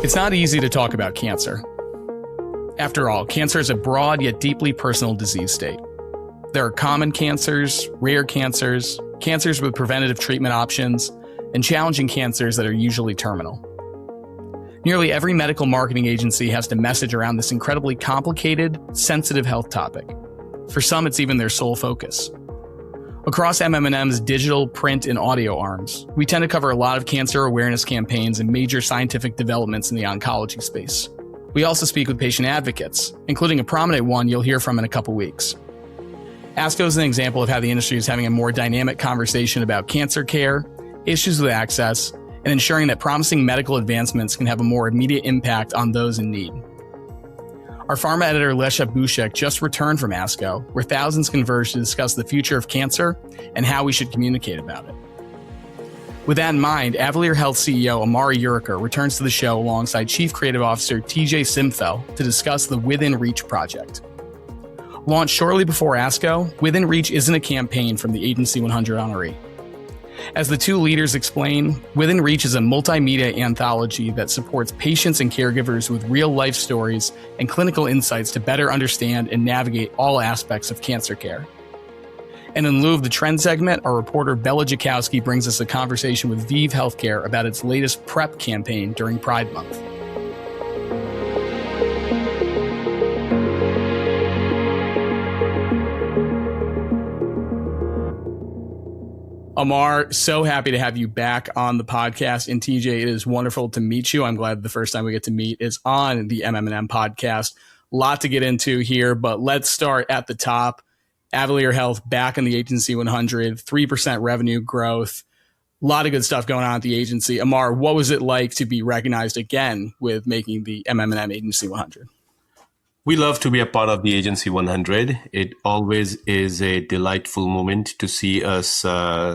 It's not easy to talk about cancer. After all, cancer is a broad yet deeply personal disease state. There are common cancers, rare cancers, cancers with preventative treatment options, and challenging cancers that are usually terminal. Nearly every medical marketing agency has to message around this incredibly complicated, sensitive health topic. For some, it's even their sole focus. Across MM+M's digital, print, and audio arms, we tend to cover a lot of cancer awareness campaigns and major scientific developments in the oncology space. We also speak with patient advocates, including a prominent one you'll hear from in a couple weeks. ASCO is an example of how the industry is having a more dynamic conversation about cancer care, issues with access, and ensuring that promising medical advancements can have a more immediate impact on those in need. Our pharma editor Lesha Bushek just returned from ASCO, where thousands converged to discuss the future of cancer and how we should communicate about it. With that in mind, Avalere Health CEO Amari Uriker returns to the show alongside Chief Creative Officer TJ Simfel to discuss the Within Reach project. Launched shortly before ASCO, Within Reach isn't a campaign from the Agency 100 honoree. As the two leaders explain, Within Reach is a multimedia anthology that supports patients and caregivers with real-life stories and clinical insights to better understand and navigate all aspects of cancer care. And in lieu of the trend segment, our reporter Bella Jakowski brings us a conversation with ViiV Healthcare about its latest PrEP campaign during Pride Month. Amar, so happy to have you back on the podcast. And TJ, it is wonderful to meet you. I'm glad the first time we get to meet is on the MM+M podcast. A lot to get into here, but let's start at the top. Avalere Health back in the Agency 100, 3% revenue growth. A lot of good stuff going on at the agency. Amar, what was it like to be recognized again with making the MM+M Agency 100? We love to be a part of the Agency 100. It always is a delightful moment to see us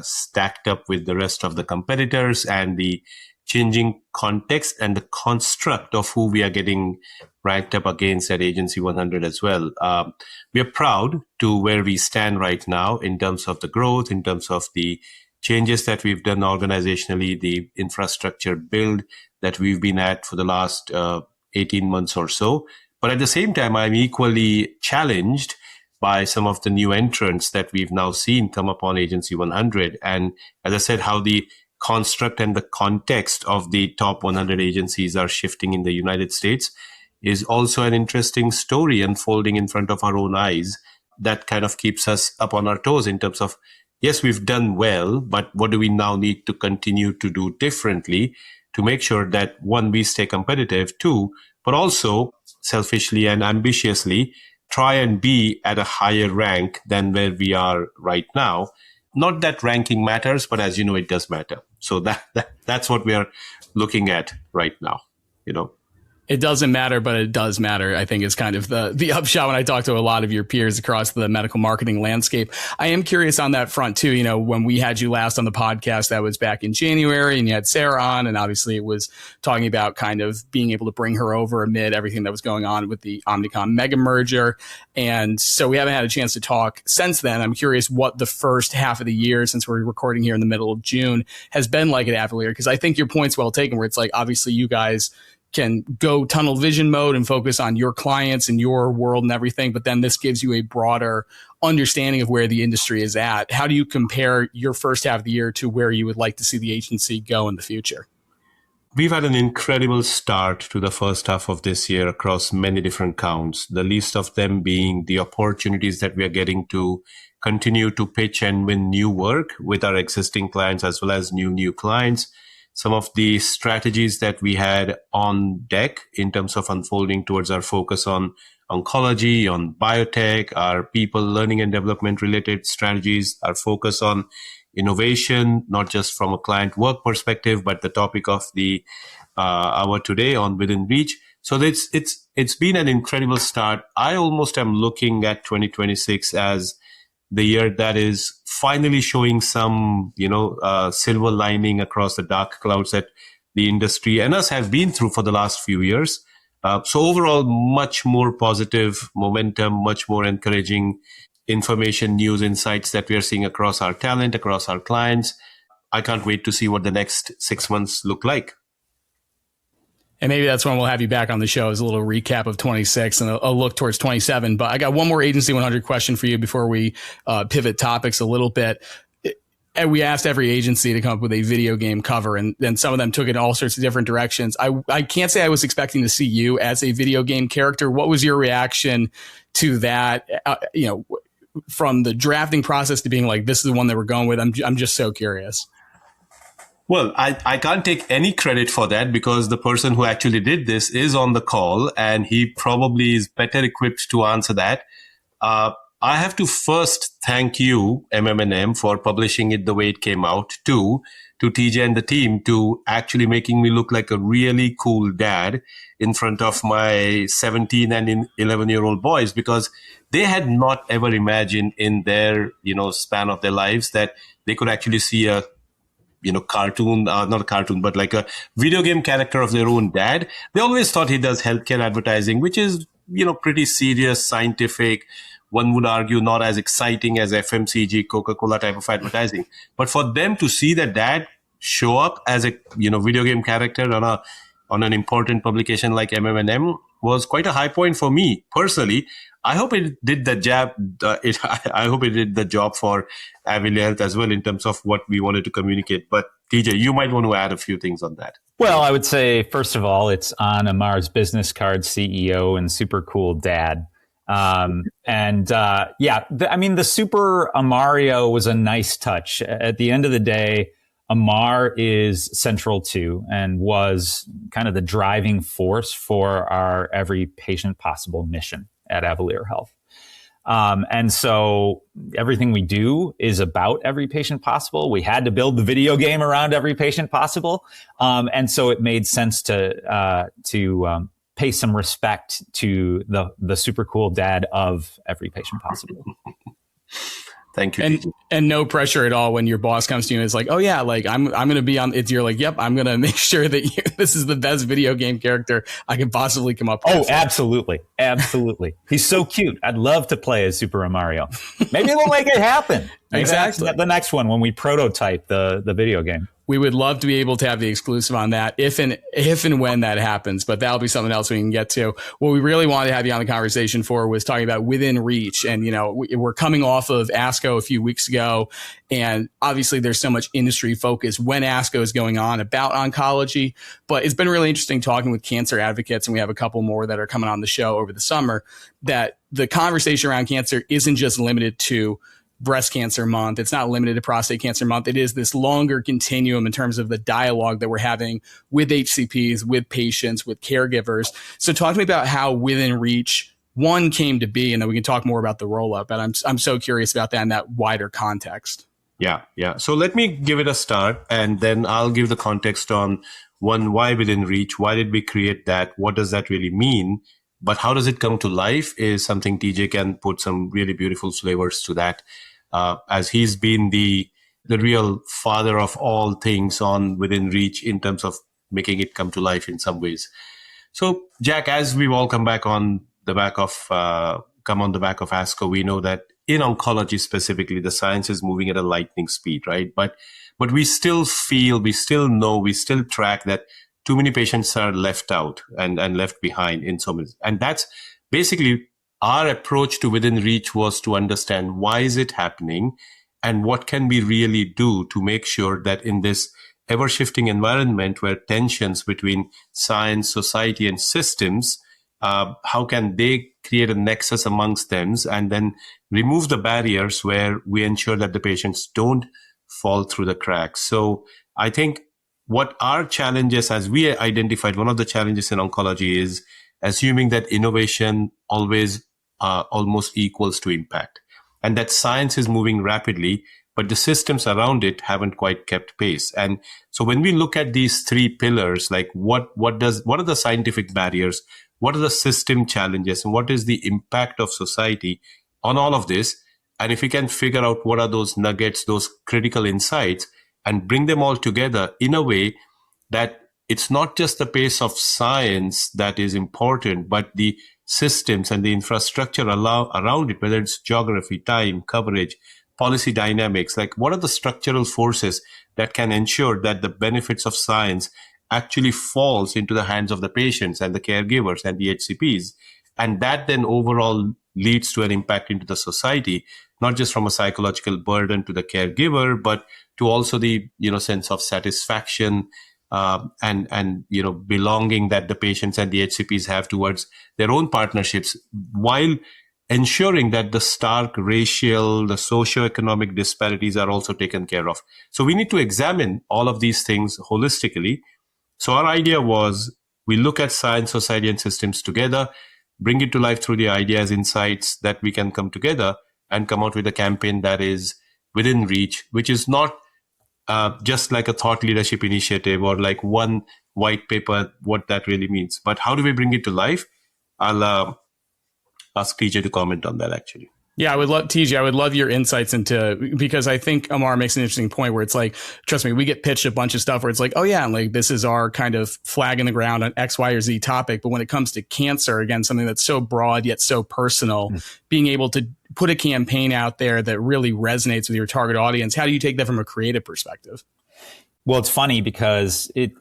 stacked up with the rest of the competitors and the changing context and the construct of who we are getting ranked up against at Agency 100 as well. We are proud to where we stand right now in terms of the growth, in terms of the changes that we've done organizationally, the infrastructure build that we've been at for the last 18 months or so. But at the same time, I'm equally challenged by some of the new entrants that we've now seen come upon Agency 100. And as I said, how the construct and the context of the top 100 agencies are shifting in the United States is also an interesting story unfolding in front of our own eyes that kind of keeps us up on our toes in terms of, yes, we've done well, but what do we now need to continue to do differently to make sure that, one, we stay competitive, two, but also selfishly and ambitiously try and be at a higher rank than where we are right now. Not that ranking matters, but as you know, it does matter. So that's what we are looking at right now, you know. It doesn't matter, but it does matter, I think is kind of the upshot when I talk to a lot of your peers across the medical marketing landscape. I am curious on that front too. You know, when we had you last on the podcast, that was back in January, and you had Sarah on, and obviously it was talking about kind of being able to bring her over amid everything that was going on with the Omnicom mega merger. And so we haven't had a chance to talk since then. I'm curious what the first half of the year, since we're recording here in the middle of June, has been like at Avalere, because I think your point's well taken, where it's like, obviously you guys can go tunnel vision mode and focus on your clients and your world and everything. But then this gives you a broader understanding of where the industry is at. How do you compare your first half of the year to where you would like to see the agency go in the future? We've had an incredible start to the first half of this year across many different counts, the least of them being the opportunities that we are getting to continue to pitch and win new work with our existing clients as well as new clients. Some of the strategies that we had on deck in terms of unfolding towards our focus on oncology, on biotech, our people learning and development related strategies, our focus on innovation, not just from a client work perspective, but the topic of the hour today on Within Reach. So it's been an incredible start. I almost am looking at 2026 as the year that is finally showing some, silver lining across the dark clouds that the industry and us have been through for the last few years. So overall, much more positive momentum, much more encouraging information, news, insights that we are seeing across our talent, across our clients. I can't wait to see what the next 6 months look like. And maybe that's when we'll have you back on the show as a little recap of 26 and a look towards 27. But I got one more Agency 100 question for you before we pivot topics a little bit. And we asked every agency to come up with a video game cover, and then some of them took it in all sorts of different directions. I can't say I was expecting to see you as a video game character. What was your reaction to that? From the drafting process to being like, this is the one that we're going with. I'm just so curious. Well, I can't take any credit for that because the person who actually did this is on the call and he probably is better equipped to answer that. I have to first thank you, MM+M, for publishing it the way it came out, to TJ and the team, to actually making me look like a really cool dad in front of my 17 and 11-year-old boys, because they had not ever imagined in their, span of their lives that they could actually see a cartoon, not a cartoon, but like a video game character of their own dad. They always thought he does healthcare advertising, which is, pretty serious, scientific. One would argue not as exciting as FMCG, Coca-Cola type of advertising. But for them to see their dad show up as a, video game character on an important publication like MM+M was quite a high point for me personally. I hope it did the job. I hope it did the job for Avalere Health as well in terms of what we wanted to communicate. But TJ, you might want to add a few things on that. Well, I would say, first of all, it's on Amar's business card, CEO and super cool dad. The Super Amario was a nice touch. At the end of the day, Amar is central to and was kind of the driving force for our Every Patient Possible mission at Avalere Health. And so everything we do is about every patient possible. We had to build the video game around every patient possible. And so it made sense to pay some respect to the super cool dad of every patient possible. Thank you. And no pressure at all when your boss comes to you and is like, oh yeah, like I'm going to be on it. You're like, yep, I'm going to make sure that this is the best video game character I can possibly come up with. Oh, absolutely. Absolutely. He's so cute. I'd love to play as Super Mario. Maybe we'll make it happen. Maybe exactly. The next one when we prototype the video game. We would love to be able to have the exclusive on that if and when that happens, but that'll be something else we can get to. What we really wanted to have you on the conversation for was talking about Within Reach. And, we're coming off of ASCO a few weeks ago, and obviously there's so much industry focus when ASCO is going on about oncology, but it's been really interesting talking with cancer advocates, and we have a couple more that are coming on the show over the summer, that the conversation around cancer isn't just limited to Breast Cancer Month. It's not limited to Prostate Cancer Month. It is this longer continuum in terms of the dialogue that we're having with HCPs, with patients, with caregivers. So talk to me about how Within Reach, one, came to be, and then we can talk more about the roll-up. But I'm so curious about that in that wider context. Yeah. So let me give it a start, and then I'll give the context on one, why Within Reach? Why did we create that? What does that really mean? But how does it come to life is something TJ can put some really beautiful flavors to that. As he's been the real father of all things on Within Reach in terms of making it come to life in some ways. So, Jack, as we've all come on the back of ASCO, we know that in oncology specifically, the science is moving at a lightning speed, right? But we still feel, we still know, we still track that too many patients are left out and left behind in some ways. And that's basically our approach to Within Reach was to understand why is it happening and what can we really do to make sure that in this ever-shifting environment where tensions between science, society, and systems, how can they create a nexus amongst them and then remove the barriers where we ensure that the patients don't fall through the cracks. So I think what our challenges, as we identified, one of the challenges in oncology is assuming that innovation always almost equals to impact, and that science is moving rapidly, but the systems around it haven't quite kept pace. And so when we look at these three pillars, like what are the scientific barriers, what are the system challenges, and what is the impact of society on all of this? And if we can figure out what are those nuggets, those critical insights, and bring them all together in a way that it's not just the pace of science that is important, but the systems and the infrastructure around it, whether it's geography, time, coverage, policy dynamics, like what are the structural forces that can ensure that the benefits of science actually falls into the hands of the patients and the caregivers and the HCPs. And that then overall leads to an impact into the society, not just from a psychological burden to the caregiver, but to also the, sense of satisfaction and belonging that the patients and the HCPs have towards their own partnerships, while ensuring that the stark racial, the socioeconomic disparities are also taken care of. So we need to examine all of these things holistically. So our idea was we look at science, society, and systems together, bring it to life through the ideas, insights that we can come together and come out with a campaign that is within reach, which is not just like a thought leadership initiative or like one white paper, what that really means. But how do we bring it to life? I'll ask TJ to comment on that, actually. Yeah, TJ, I would love your insights into, because I think Amar makes an interesting point where it's like, trust me, we get pitched a bunch of stuff where it's like, oh yeah, and like this is our kind of flag in the ground on X, Y, or Z topic. But when it comes to cancer, again, something that's so broad yet so personal, being able to put a campaign out there that really resonates with your target audience, how do you take that from a creative perspective? Well, it's funny because it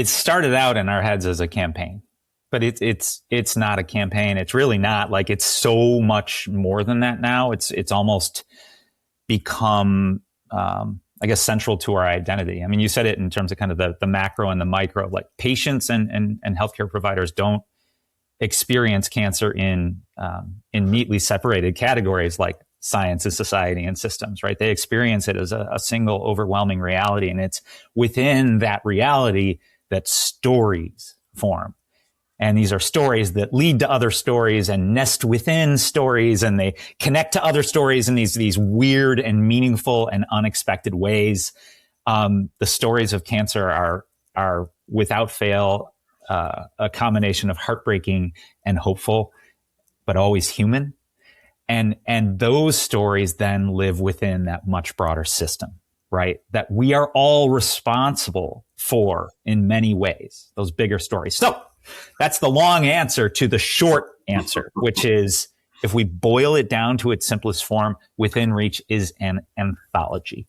started out in our heads as a campaign. But it's not a campaign. It's really not. Like, it's so much more than that now. It's almost become, I guess, central to our identity. I mean, you said it in terms of kind of the macro and the micro. Like, patients and healthcare providers don't experience cancer in neatly separated categories like science and society and systems, right? They experience it as a single overwhelming reality. And it's within that reality that stories form. And these are stories that lead to other stories and nest within stories, and they connect to other stories in these weird and meaningful and unexpected ways. The stories of cancer are without fail a combination of heartbreaking and hopeful, but always human. And those stories then live within that much broader system, right? That we are all responsible for in many ways, those bigger stories. So that's the long answer to the short answer, which is, if we boil it down to its simplest form, Within Reach is an anthology.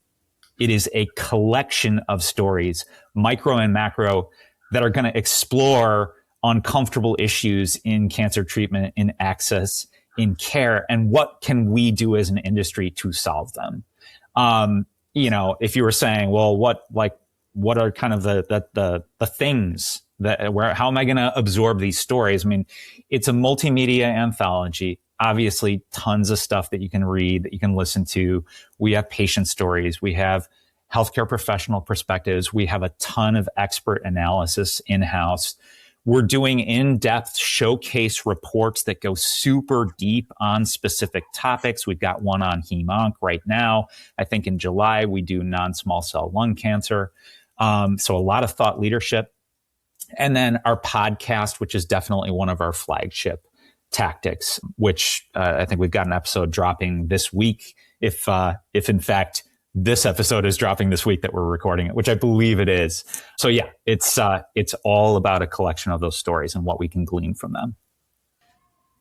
It is a collection of stories, micro and macro, that are going to explore uncomfortable issues in cancer treatment, in access, in care, and what can we do as an industry to solve them. If you were saying, well, what are kind of the things how am I going to absorb these stories? I mean, it's a multimedia anthology, obviously tons of stuff that you can read, that you can listen to. We have patient stories. We have healthcare professional perspectives. We have a ton of expert analysis in-house. We're doing in-depth showcase reports that go super deep on specific topics. We've got one on hem-onc right now. I think in July, we do non-small cell lung cancer. So a lot of thought leadership. And then our podcast, which is definitely one of our flagship tactics, which I think we've got an episode dropping this week. If in fact this episode is dropping this week that we're recording it, which I believe it is. So yeah, it's all about a collection of those stories and what we can glean from them.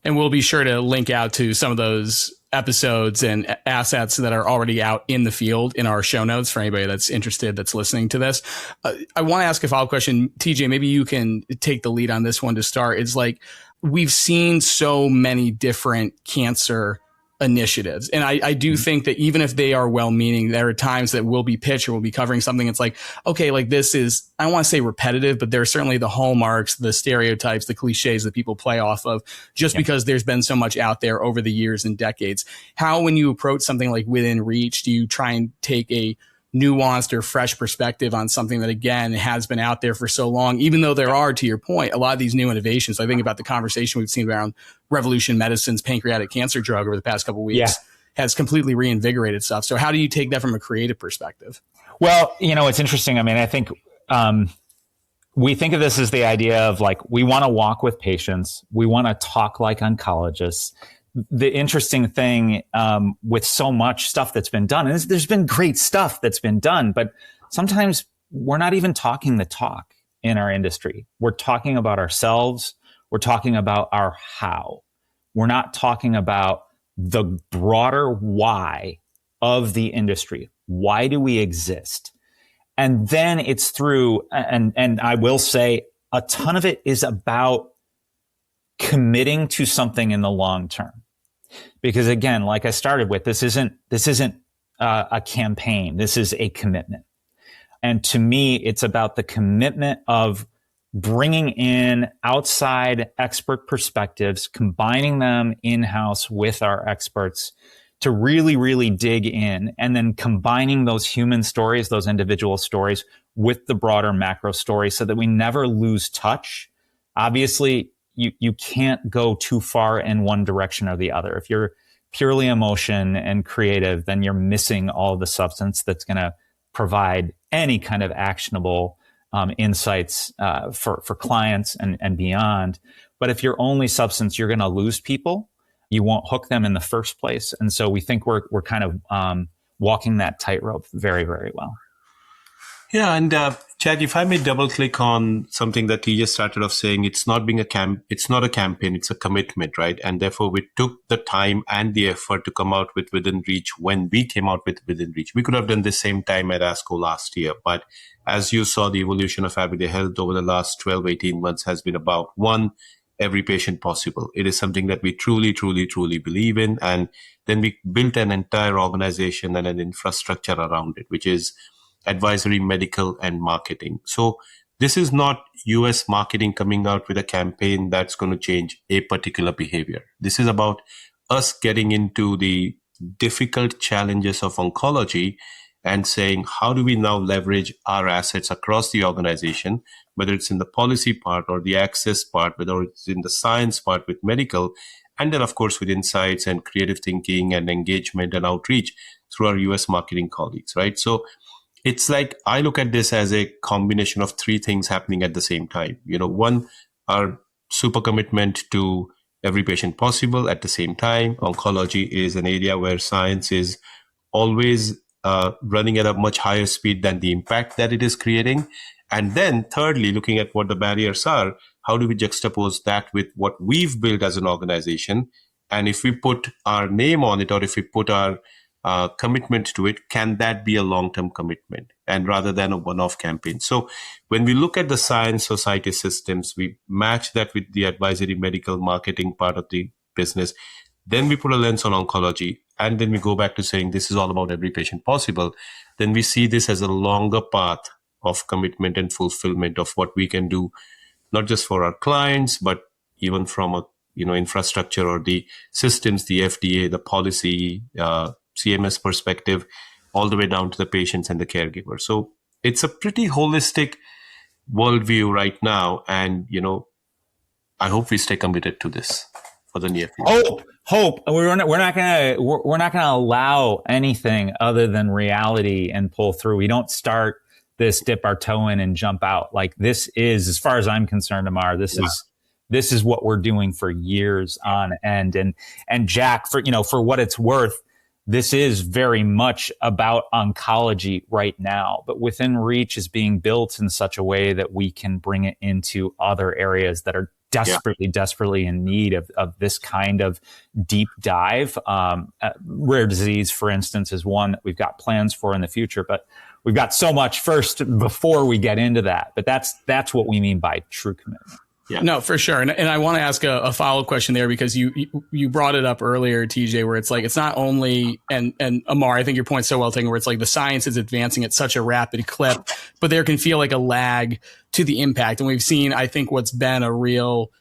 And we'll be sure to link out to some of those episodes and assets that are already out in the field in our show notes for anybody that's interested, that's listening to this. I want to ask a follow-up question. TJ, maybe you can take the lead on this one to start. It's like, we've seen so many different cancer initiatives. And I do think that even if they are well-meaning, there are times that we'll be pitched or we'll be covering something. It's like, okay, like this is, I don't want to say repetitive, but there are certainly the hallmarks, the stereotypes, the cliches that people play off of just because there's been so much out there over the years and decades. How, when you approach something like Within Reach, do you try and take a nuanced or fresh perspective on something that, again, has been out there for so long, even though there are, to your point, a lot of these new innovations? I think about the conversation we've seen around Revolution Medicine's pancreatic cancer drug over the past couple of weeks has completely reinvigorated stuff. So how do you take that from a creative perspective? Well, it's interesting. I mean, I think we think of this as the idea of like, we want to walk with patients. We want to talk like oncologists. The interesting thing with so much stuff that's been done is there's been great stuff that's been done, but sometimes we're not even talking the talk in our industry. We're talking about ourselves. We're talking about our how. We're not talking about the broader why of the industry. Why do we exist? And then it's through, and I will say a ton of it is about committing to something in the long term. Because again, like I started with, this isn't a campaign. This is a commitment. And to me, it's about the commitment of bringing in outside expert perspectives, combining them in-house with our experts to really, really dig in, and then combining those human stories, those individual stories with the broader macro story so that we never lose touch. Obviously, you can't go too far in one direction or the other. If you're purely emotion and creative, then you're missing all the substance that's going to provide any kind of actionable insights for clients and beyond. But if you're only substance, you're going to lose people. You won't hook them in the first place. And so we think we're kind of walking that tightrope very, very well. Yeah, and Jack, if I may double click on something that you just started off saying, it's not a campaign, it's a commitment, right? And therefore we took the time and the effort to come out with Within Reach when we came out with Within Reach. We could have done the same time at ASCO last year, but as you saw, the evolution of Avalere Health over the last 12, 18 months has been about one, every patient possible. It is something that we truly, truly, truly believe in. And then we built an entire organization and an infrastructure around it, which is advisory, medical, and marketing. So this is not US marketing coming out with a campaign that's going to change a particular behavior. This is about us getting into the difficult challenges of oncology and saying, how do we now leverage our assets across the organization, whether it's in the policy part or the access part, whether it's in the science part with medical, and then, of course, with insights and creative thinking and engagement and outreach through our US marketing colleagues, right? So it's like, I look at this as a combination of three things happening at the same time. One, our super commitment to every patient possible at the same time. Oncology is an area where science is always running at a much higher speed than the impact that it is creating. And then thirdly, looking at what the barriers are, how do we juxtapose that with what we've built as an organization? And if we put our name on it, or if we put our commitment to it, can that be a long-term commitment and rather than a one-off campaign? So when we look at the science society systems, we match that with the advisory medical marketing part of the business. Then we put a lens on oncology, and then we go back to saying this is all about every patient possible. Then we see this as a longer path of commitment and fulfillment of what we can do, not just for our clients, but even from a infrastructure or the systems, the FDA, the policy, CMS perspective, all the way down to the patients and the caregivers. So it's a pretty holistic worldview right now. And, I hope we stay committed to this for the near future. Hope. We're not gonna allow anything other than reality and pull through. We don't start this, dip our toe in and jump out. Like, this is, as far as I'm concerned, Amar, this is what we're doing for years on end. And Jack, for what it's worth, this is very much about oncology right now, but Within Reach is being built in such a way that we can bring it into other areas that are desperately in need of this kind of deep dive. Rare disease, for instance, is one that we've got plans for in the future, but we've got so much first before we get into that. But that's what we mean by true commitment. Yeah. No, for sure. And I want to ask a follow-up question there, because you brought it up earlier, TJ, where it's like, it's not only, and Amar, I think your point's so well taken, where it's like the science is advancing at such a rapid clip, but there can feel like a lag to the impact. And we've seen, I think, what's been a real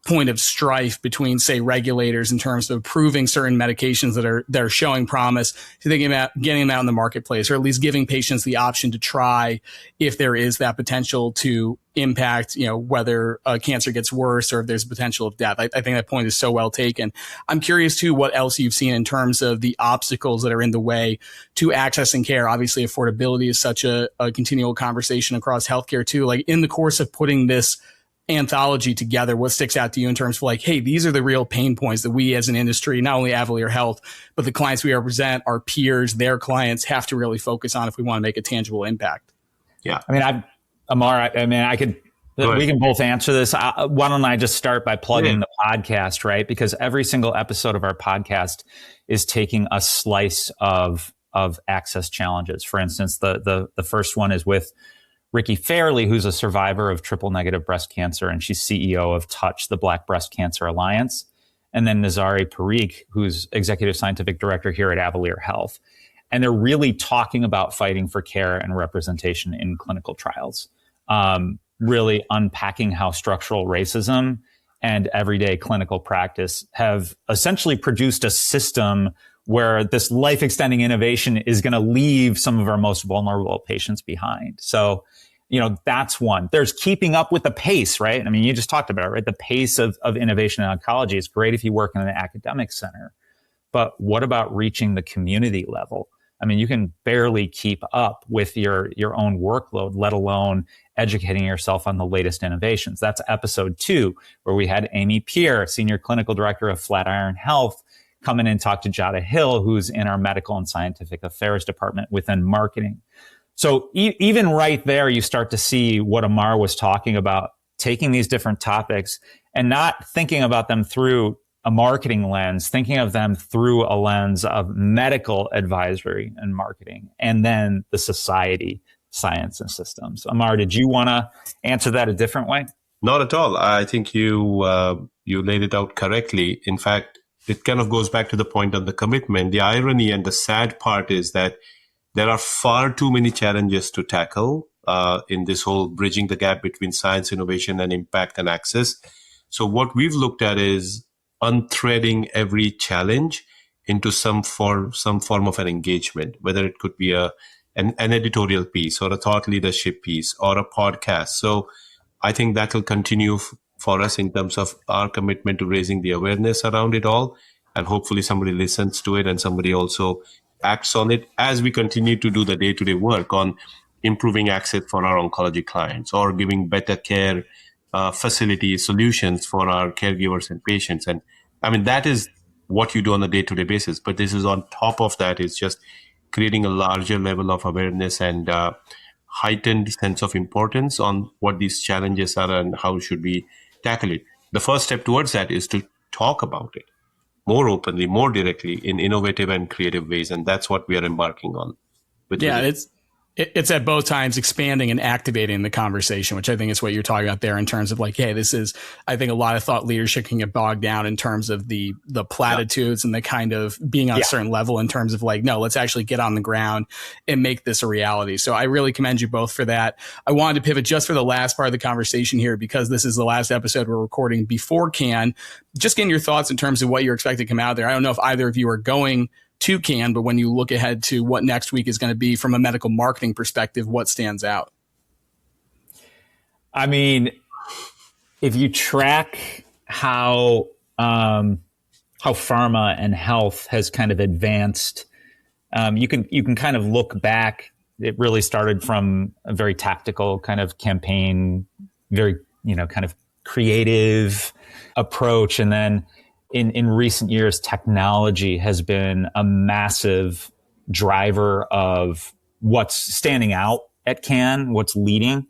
point of strife between, say, regulators in terms of approving certain medications that are showing promise, to thinking about getting them out in the marketplace, or at least giving patients the option to try if there is that potential to impact, whether cancer gets worse or if there's potential of death. I think that point is so well taken. I'm curious too, what else you've seen in terms of the obstacles that are in the way to accessing care. Obviously, affordability is such a continual conversation across healthcare too. Like, in the course of putting this anthology together, what sticks out to you in terms of like, hey, these are the real pain points that we as an industry, not only Avalere Health, but the clients we represent, our peers, their clients, have to really focus on if we want to make a tangible impact? Yeah. Amar, we can both answer this. Why don't I just start by plugging the podcast, right? Because every single episode of our podcast is taking a slice of of access challenges. For instance, the first one is with Ricky Fairley, who's a survivor of triple negative breast cancer, and she's CEO of Touch, the Black Breast Cancer Alliance. And then Nazari Parikh, who's executive scientific director here at Avalere Health. And they're really talking about fighting for care and representation in clinical trials, really unpacking how structural racism and everyday clinical practice have essentially produced a system where this life-extending innovation is going to leave some of our most vulnerable patients behind. So, that's one. There's keeping up with the pace, right? I mean, you just talked about it, right? The pace of innovation in oncology is great if you work in an academic center. But what about reaching the community level? I mean, you can barely keep up with your own workload, let alone educating yourself on the latest innovations. That's episode 2, where we had Amy Pierre, senior clinical director of Avalere Health, come in and talk to Jada Hill, who's in our medical and scientific affairs department within marketing. So even right there, you start to see what Amar was talking about, taking these different topics and not thinking about them through a marketing lens, thinking of them through a lens of medical advisory and marketing, and then the society, science, and systems. Amar, did you want to answer that a different way? Not at all. I think you laid it out correctly. In fact, it kind of goes back to the point of the commitment. The irony and the sad part is that there are far too many challenges to tackle in this whole bridging the gap between science, innovation, and impact and access. So what we've looked at is unthreading every challenge into some form of an engagement, whether it could be an editorial piece or a thought leadership piece or a podcast. So I think that will continue for us in terms of our commitment to raising the awareness around it all. And hopefully somebody listens to it and somebody also acts on it as we continue to do the day-to-day work on improving access for our oncology clients or giving better care facility solutions for our caregivers and patients. And I mean, that is what you do on a day-to-day basis. But this is on top of that, is just creating a larger level of awareness and heightened sense of importance on what these challenges are and how should we tackle it. The first step towards that is to talk about it more openly, more directly, in innovative and creative ways. And that's what we are embarking on. It's at both times expanding and activating the conversation, which I think is what you're talking about there in terms of like, hey, this is, I think a lot of thought leadership can get bogged down in terms of the platitudes and the kind of being on a certain level in terms of like, no, let's actually get on the ground and make this a reality. So I really commend you both for that. I wanted to pivot just for the last part of the conversation here, because this is the last episode we're recording before Cannes. Just getting your thoughts in terms of what you're expecting to come out there. I don't know if either of you are going to Cannes, but when you look ahead to what next week is going to be from a medical marketing perspective, what stands out? I mean, if you track how pharma and health has kind of advanced, you can kind of look back. It really started from a very tactical kind of campaign, very kind of creative approach, and then in recent years, technology has been a massive driver of what's standing out at Cannes, what's leading.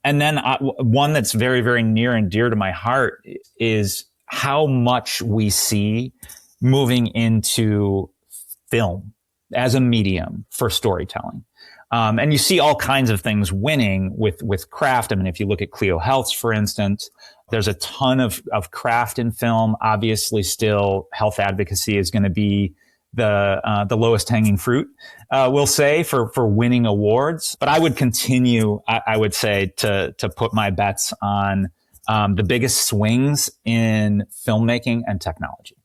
And then one that's very, very near and dear to my heart is how much we see moving into film as a medium for storytelling. And you see all kinds of things winning with craft. I mean, if you look at Clio Health, for instance, there's a ton of craft in film. Obviously, still health advocacy is going to be the lowest hanging fruit, we'll say, for winning awards. But I would continue, I would say, to put my bets on the biggest swings in filmmaking and technology.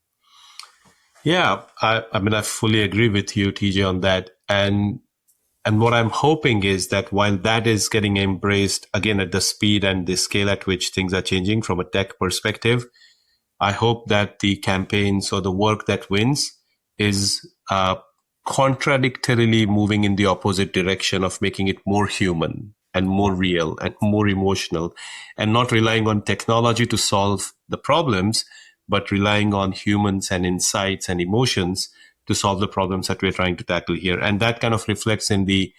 Yeah, I mean, I fully agree with you, TJ, on that. And what I'm hoping is that while that is getting embraced, again, at the speed and the scale at which things are changing from a tech perspective, I hope that the campaigns or the work that wins is contradictorily moving in the opposite direction of making it more human and more real and more emotional, and not relying on technology to solve the problems, but relying on humans and insights and emotions to solve the problems that we're trying to tackle here. And that kind of reflects in the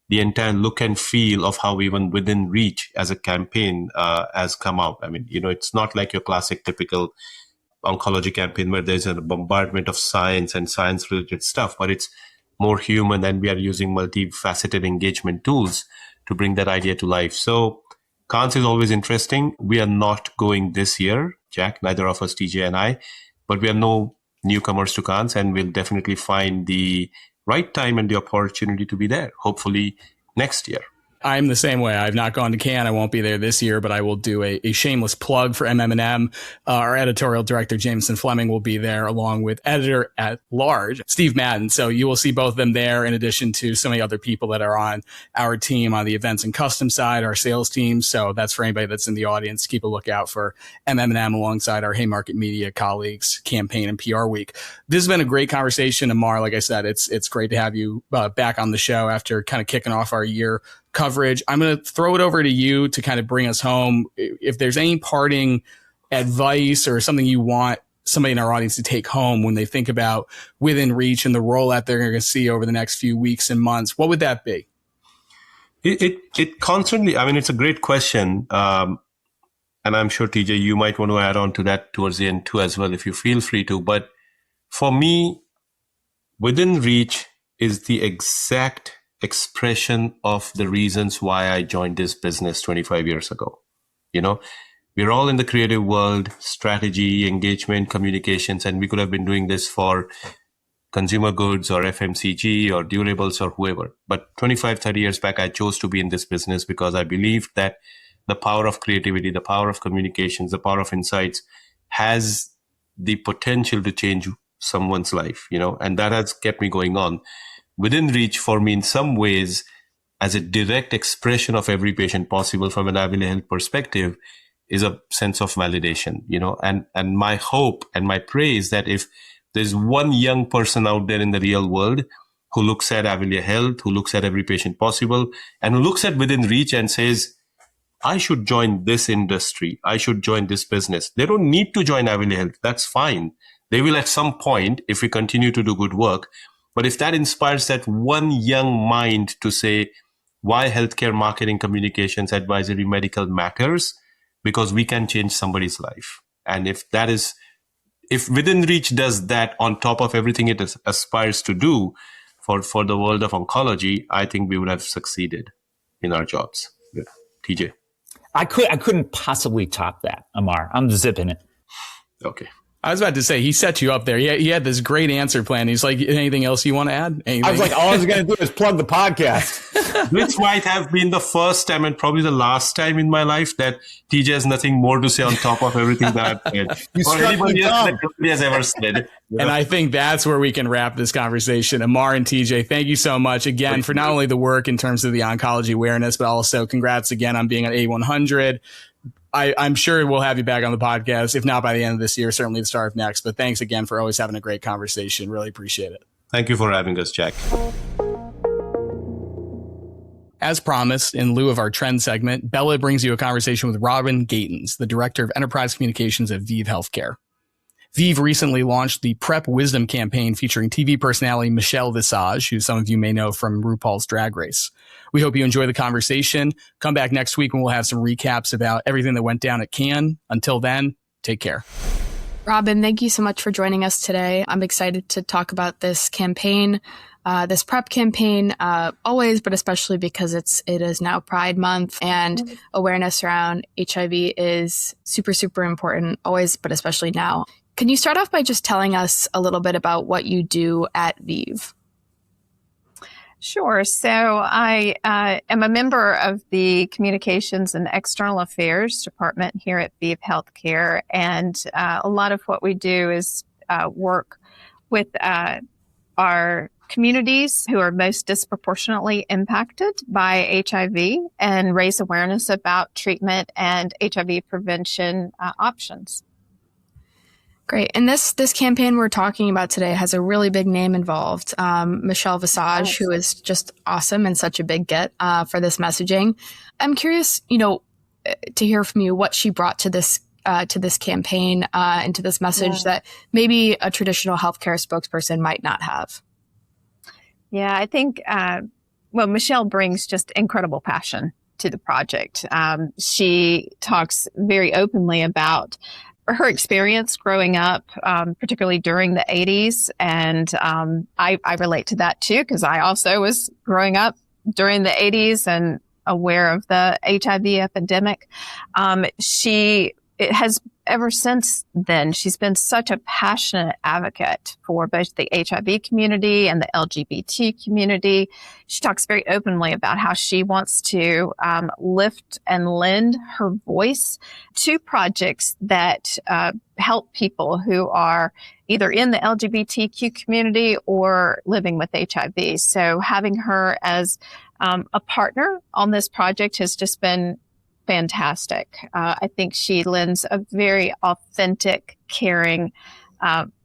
entire look and feel of how even Within Reach as a campaign has come out. I mean, it's not like your classic typical oncology campaign where there's a bombardment of science and science related stuff, but it's more human, and we are using multifaceted engagement tools to bring that idea to life. So Cannes is always interesting. We are not going this year, Jack, neither of us, TJ and I, but we are no newcomers to Cannes, and we'll definitely find the right time and the opportunity to be there, hopefully next year. I'm the same way. I've not gone to Cannes. I won't be there this year, but I will do a shameless plug for MM+M. Our editorial director, Jameson Fleming, will be there along with editor at large, Steve Madden. So you will see both of them there in addition to so many other people that are on our team on the events and custom side, our sales team. So that's for anybody that's in the audience. Keep a lookout for MM+M alongside our Haymarket Media colleagues, campaign and PR week. This has been a great conversation, Amar. Like I said, it's great to have you back on the show after kind of kicking off our year coverage. I'm going to throw it over to you to kind of bring us home. If there's any parting advice or something you want somebody in our audience to take home when they think about Within Reach and the rollout they're going to see over the next few weeks and months, what would that be? It constantly, I mean, it's a great question. And I'm sure, TJ, you might want to add on to that towards the end too, as well, if you feel free to. But for me, Within Reach is the exact expression of the reasons why I joined this business 25 years ago. You know, we're all in the creative world, strategy, engagement, communications, and we could have been doing this for consumer goods or FMCG or durables or whoever. But 25, 30 years back, I chose to be in this business because I believed that the power of creativity, the power of communications, the power of insights has the potential to change someone's life, you know, and that has kept me going on. Within Reach for me in some ways as a direct expression of every patient possible from an Avalere Health perspective is a sense of validation, you know, and my hope and my praise that if there's one young person out there in the real world who looks at Avalere Health, who looks at every patient possible, and who looks at Within Reach and says, I should join this industry, I should join this business. They don't need to join Avalere Health. That's fine. They will at some point if we continue to do good work. But if that inspires that one young mind to say why healthcare marketing, communications, advisory, medical matters, because we can change somebody's life. And if Within Reach does that on top of everything it aspires to do for the world of oncology, I think we would have succeeded in our jobs. Yeah. TJ. I couldn't possibly top that, Amar. I'm zipping it. Okay. I was about to say, he set you up there. He had this great answer plan. He's like, anything else you want to add? Anything? I was like, all I was going to do is plug the podcast. This might have been the first time and probably the last time in my life that TJ has nothing more to say on top of everything that I've said. Or anybody else that has ever said. And I think that's where we can wrap this conversation. Amar and TJ, thank you so much again for not only the work in terms of the oncology awareness, but also congrats again on being on A100. I'm sure we'll have you back on the podcast, if not by the end of this year, certainly the start of next. But thanks again for always having a great conversation. Really appreciate it. Thank you for having us, Jack. As promised, in lieu of our trend segment, Bella brings you a conversation with Robin Gatens, the Director of Enterprise Communications at ViiV Healthcare. ViiV recently launched the PrEP Wisdom campaign featuring TV personality Michelle Visage, who some of you may know from RuPaul's Drag Race. We hope you enjoy the conversation. Come back next week when we'll have some recaps about everything that went down at Cannes. Until then, take care. Robin, thank you so much for joining us today. I'm excited to talk about this campaign, this PrEP campaign, always, but especially because it is now Pride Month and awareness around HIV is super, super important, always, but especially now. Can you start off by just telling us a little bit about what you do at ViiV? Sure. So I am a member of the Communications and External Affairs Department here at ViiV Healthcare. And a lot of what we do is work with our communities who are most disproportionately impacted by HIV and raise awareness about treatment and HIV prevention options. Great. And this campaign we're talking about today has a really big name involved. Michelle Visage, who is just awesome and such a big get for this messaging. I'm curious, to hear from you what she brought to this campaign and to this message that maybe a traditional healthcare spokesperson might not have. Yeah, I think, Michelle brings just incredible passion to the project. She talks very openly about her experience growing up, particularly during the 80s. And I relate to that too, because I also was growing up during the 80s and aware of the HIV epidemic. It has ever since then, she's been such a passionate advocate for both the HIV community and the LGBT community. She talks very openly about how she wants to lift and lend her voice to projects that help people who are either in the LGBTQ community or living with HIV. So having her as a partner on this project has just been fantastic. I think she lends a very authentic, caring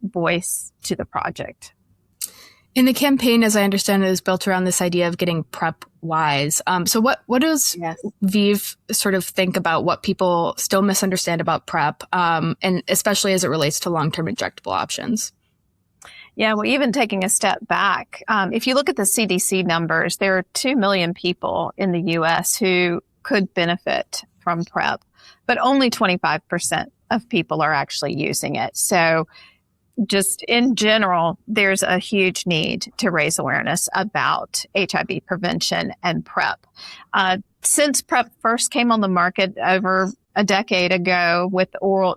voice to the project. In the campaign, as I understand it, is built around this idea of getting PrEP wise. So what does ViiV sort of think about what people still misunderstand about PrEP, and especially as it relates to long-term injectable options? Yeah, well, even taking a step back, if you look at the CDC numbers, there are 2 million people in the U.S. who could benefit from PrEP, but only 25% of people are actually using it. So just in general, there's a huge need to raise awareness about HIV prevention and PrEP. Since PrEP first came on the market over a decade ago with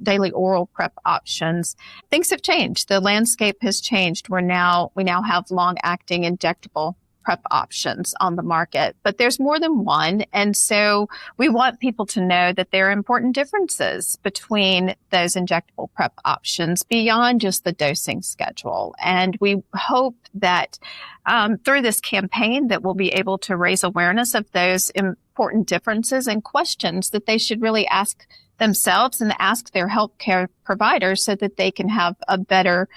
daily oral PrEP options, things have changed. The landscape has changed. We now have long-acting injectable PrEP options on the market, but there's more than one. And so we want people to know that there are important differences between those injectable PrEP options beyond just the dosing schedule. And we hope that through this campaign that we'll be able to raise awareness of those important differences and questions that they should really ask themselves and ask their healthcare providers so that they can have a better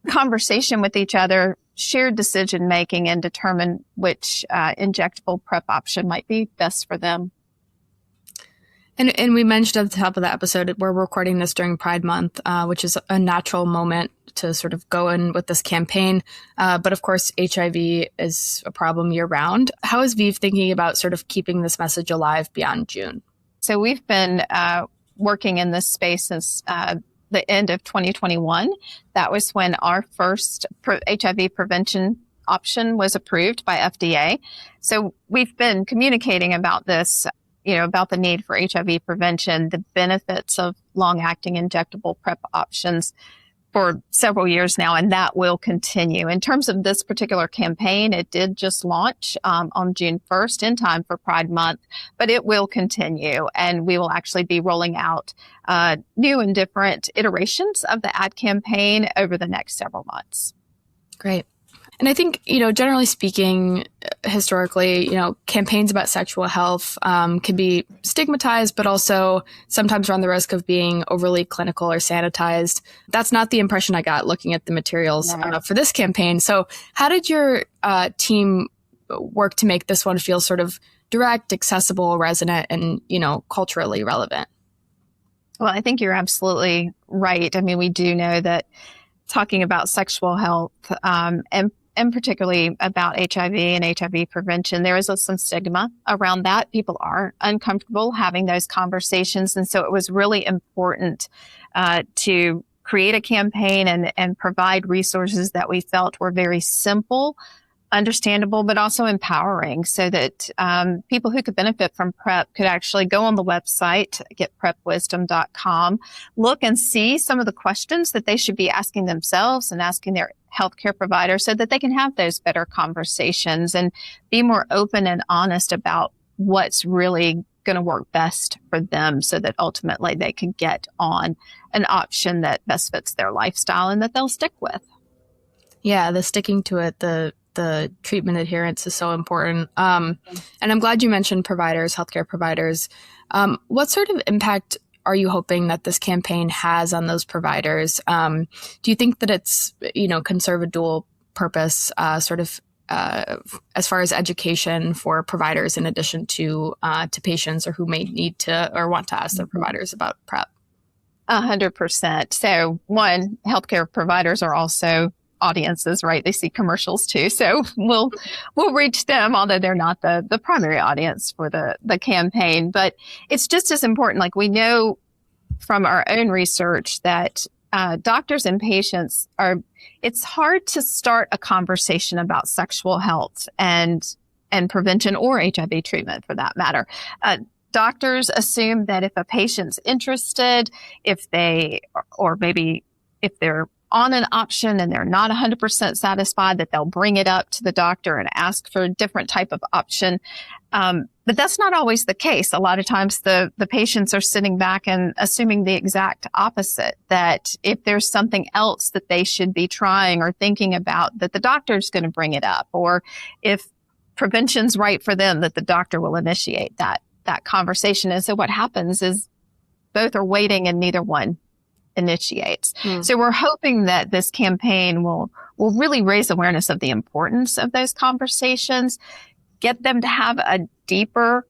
conversation with each other, shared decision making, and determine which injectable PrEP option might be best for them. And we mentioned at the top of the episode, we're recording this during Pride Month, which is a natural moment to sort of go in with this campaign. But of course, HIV is a problem year round. How is ViiV thinking about sort of keeping this message alive beyond June? So we've been working in this space since the end of 2021. That was when our first HIV prevention option was approved by FDA. So we've been communicating about this, about the need for HIV prevention, the benefits of long-acting injectable PrEP options for several years now, and that will continue. In terms of this particular campaign, it did just launch on June 1st in time for Pride Month, but it will continue, and we will actually be rolling out new and different iterations of the ad campaign over the next several months. Great. And I think, generally speaking, historically, campaigns about sexual health can be stigmatized, but also sometimes run the risk of being overly clinical or sanitized. That's not the impression I got looking at the materials for this campaign. So how did your team work to make this one feel sort of direct, accessible, resonant, and, culturally relevant? Well, I think you're absolutely right. I mean, we do know that talking about sexual health and particularly about HIV and HIV prevention, there is some stigma around that. People are uncomfortable having those conversations. And so it was really important to create a campaign and provide resources that we felt were very simple, understandable, but also empowering, so that people who could benefit from PrEP could actually go on the website, getprepwisdom.com, look and see some of the questions that they should be asking themselves and asking their healthcare provider, so that they can have those better conversations and be more open and honest about what's really going to work best for them, so that ultimately they can get on an option that best fits their lifestyle and that they'll stick with. Yeah, the sticking to it, the treatment adherence is so important. And I'm glad you mentioned providers, healthcare providers. What sort of impact are you hoping that this campaign has on those providers? Do you think that it's, can serve a dual purpose, as far as education for providers in addition to patients, or who may need to or want to ask their providers about PrEP? 100%. So one, healthcare providers are also audiences, right? They see commercials too. So we'll reach them, although they're not the primary audience for the campaign. But it's just as important. Like, we know from our own research that doctors and patients it's hard to start a conversation about sexual health and prevention or HIV treatment for that matter. Doctors assume that if a patient's interested, if they're on an option and they're not 100% satisfied, that they'll bring it up to the doctor and ask for a different type of option. But that's not always the case. A lot of times the patients are sitting back and assuming the exact opposite, that if there's something else that they should be trying or thinking about, that the doctor's going to bring it up, or if prevention's right for them, that the doctor will initiate that conversation. And so what happens is both are waiting and neither one initiates. So we're hoping that this campaign will really raise awareness of the importance of those conversations, get them to have a deeper,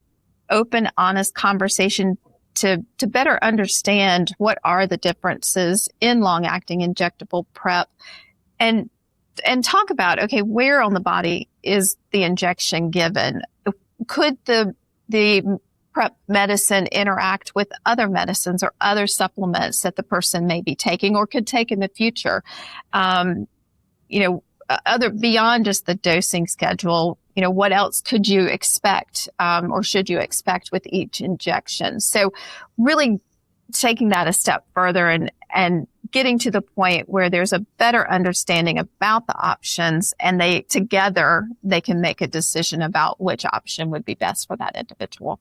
open, honest conversation to better understand what are the differences in long-acting injectable PrEP, and talk about, okay, where on the body is the injection given? Could the PrEP medicine interact with other medicines or other supplements that the person may be taking or could take in the future? Other beyond just the dosing schedule, what else could you expect or should you expect with each injection? So really taking that a step further and getting to the point where there's a better understanding about the options, and they can make a decision about which option would be best for that individual.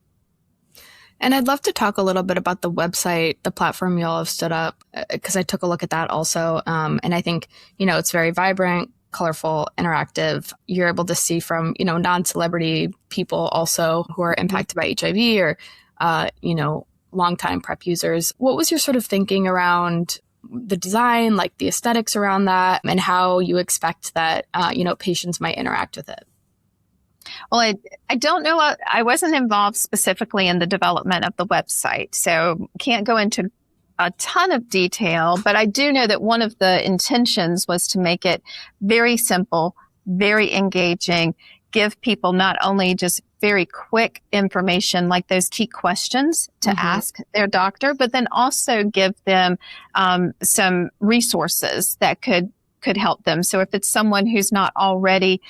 And I'd love to talk a little bit about the website, the platform you all have stood up, because I took a look at that also. And I think, it's very vibrant, colorful, interactive. You're able to see from, non-celebrity people also who are impacted by HIV or, longtime PrEP users. What was your sort of thinking around the design, like the aesthetics around that, and how you expect that, patients might interact with it? Well, I don't know. I wasn't involved specifically in the development of the website, so can't go into a ton of detail, but I do know that one of the intentions was to make it very simple, very engaging, give people not only just very quick information like those key questions to ask their doctor, but then also give them some resources that could help them. So if it's someone who's not already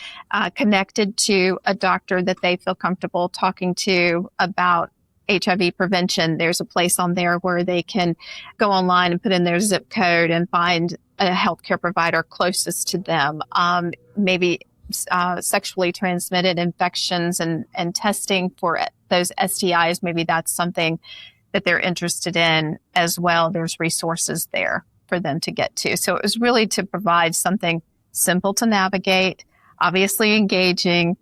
connected to a doctor that they feel comfortable talking to about HIV prevention, there's a place on there where they can go online and put in their zip code and find a healthcare provider closest to them. Maybe sexually transmitted infections and testing for those STIs, maybe that's something that they're interested in as well. There's resources there for them to get to. So it was really to provide something simple to navigate, obviously engaging.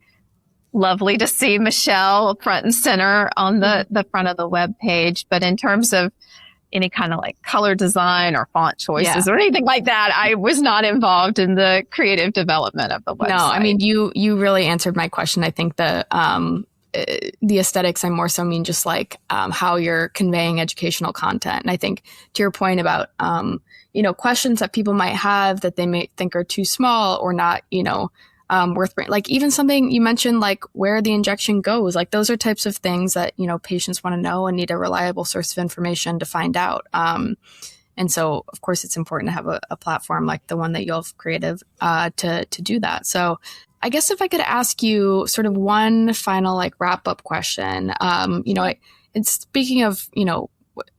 Lovely to see Michelle front and center on the front of the web page. But in terms of any kind of like color design or font choices or anything like that, I was not involved in the creative development of the website. No, I mean, you really answered my question. I think the aesthetics, I more so mean just like how you're conveying educational content. And I think to your point about, questions that people might have that they may think are too small or not, worth bringing, like even something you mentioned, like where the injection goes, like those are types of things that, patients want to know and need a reliable source of information to find out. And so, of course, it's important to have a platform like the one that you'll have created to do that. So I guess if I could ask you sort of one final like wrap up question, and speaking of,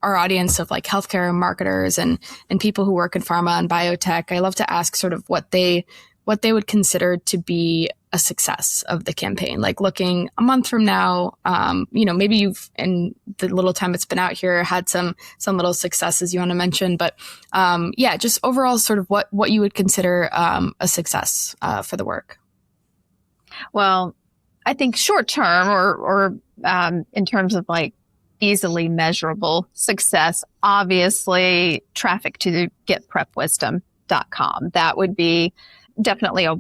our audience of like healthcare marketers and people who work in pharma and biotech, I love to ask sort of what they would consider to be a success of the campaign. Like looking a month from now, maybe you've, in the little time it's been out here, had some little successes you want to mention, but just overall sort of what you would consider a success for the work. Well, I think short term or in terms of like easily measurable success, obviously traffic to getprepwisdom.com. That would be definitely a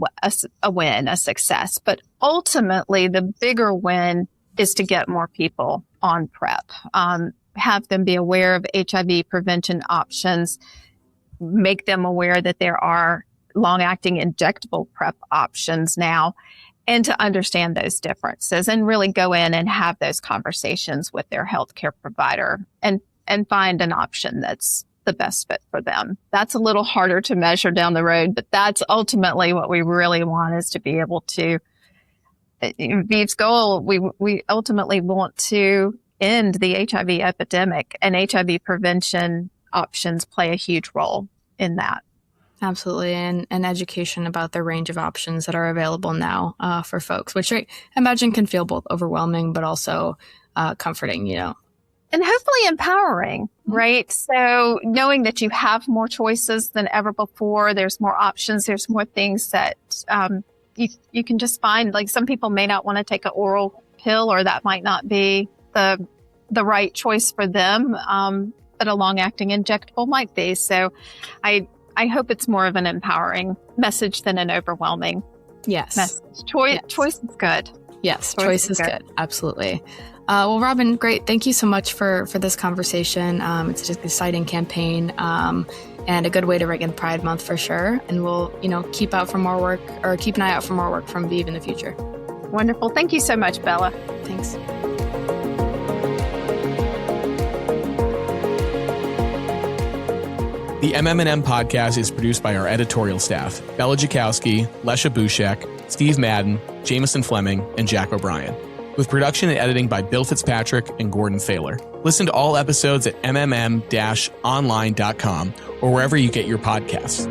win, a success. But ultimately, the bigger win is to get more people on PrEP, have them be aware of HIV prevention options, make them aware that there are long-acting injectable PrEP options now, and to understand those differences and really go in and have those conversations with their healthcare provider and and find an option that's the best fit for them. That's a little harder to measure down the road, but that's ultimately what we really want, is to be able to, ViiV's goal, we ultimately want to end the HIV epidemic, and HIV prevention options play a huge role in that. Absolutely. And education about the range of options that are available now for folks, which I imagine can feel both overwhelming, but also comforting, And hopefully empowering, right? So knowing that you have more choices than ever before, there's more options, there's more things that you can just find. Like, some people may not want to take an oral pill, or that might not be the right choice for them, but a long-acting injectable might be. So I hope it's more of an empowering message than an overwhelming message. Choice is good. Yes, choice is good. Absolutely. Well, Robin, great. Thank you so much for this conversation. It's an exciting campaign and a good way to ring in Pride Month for sure. And we'll, keep an eye out for more work from ViiV in the future. Wonderful. Thank you so much, Bella. Thanks. The MM+M podcast is produced by our editorial staff, Bella Jakowski, Lesha Bushek, Steve Madden, Jameson Fleming, and Jack O'Brien, with production and editing by Bill Fitzpatrick and Gordon Thaler. Listen to all episodes at mmm-online.com or wherever you get your podcasts.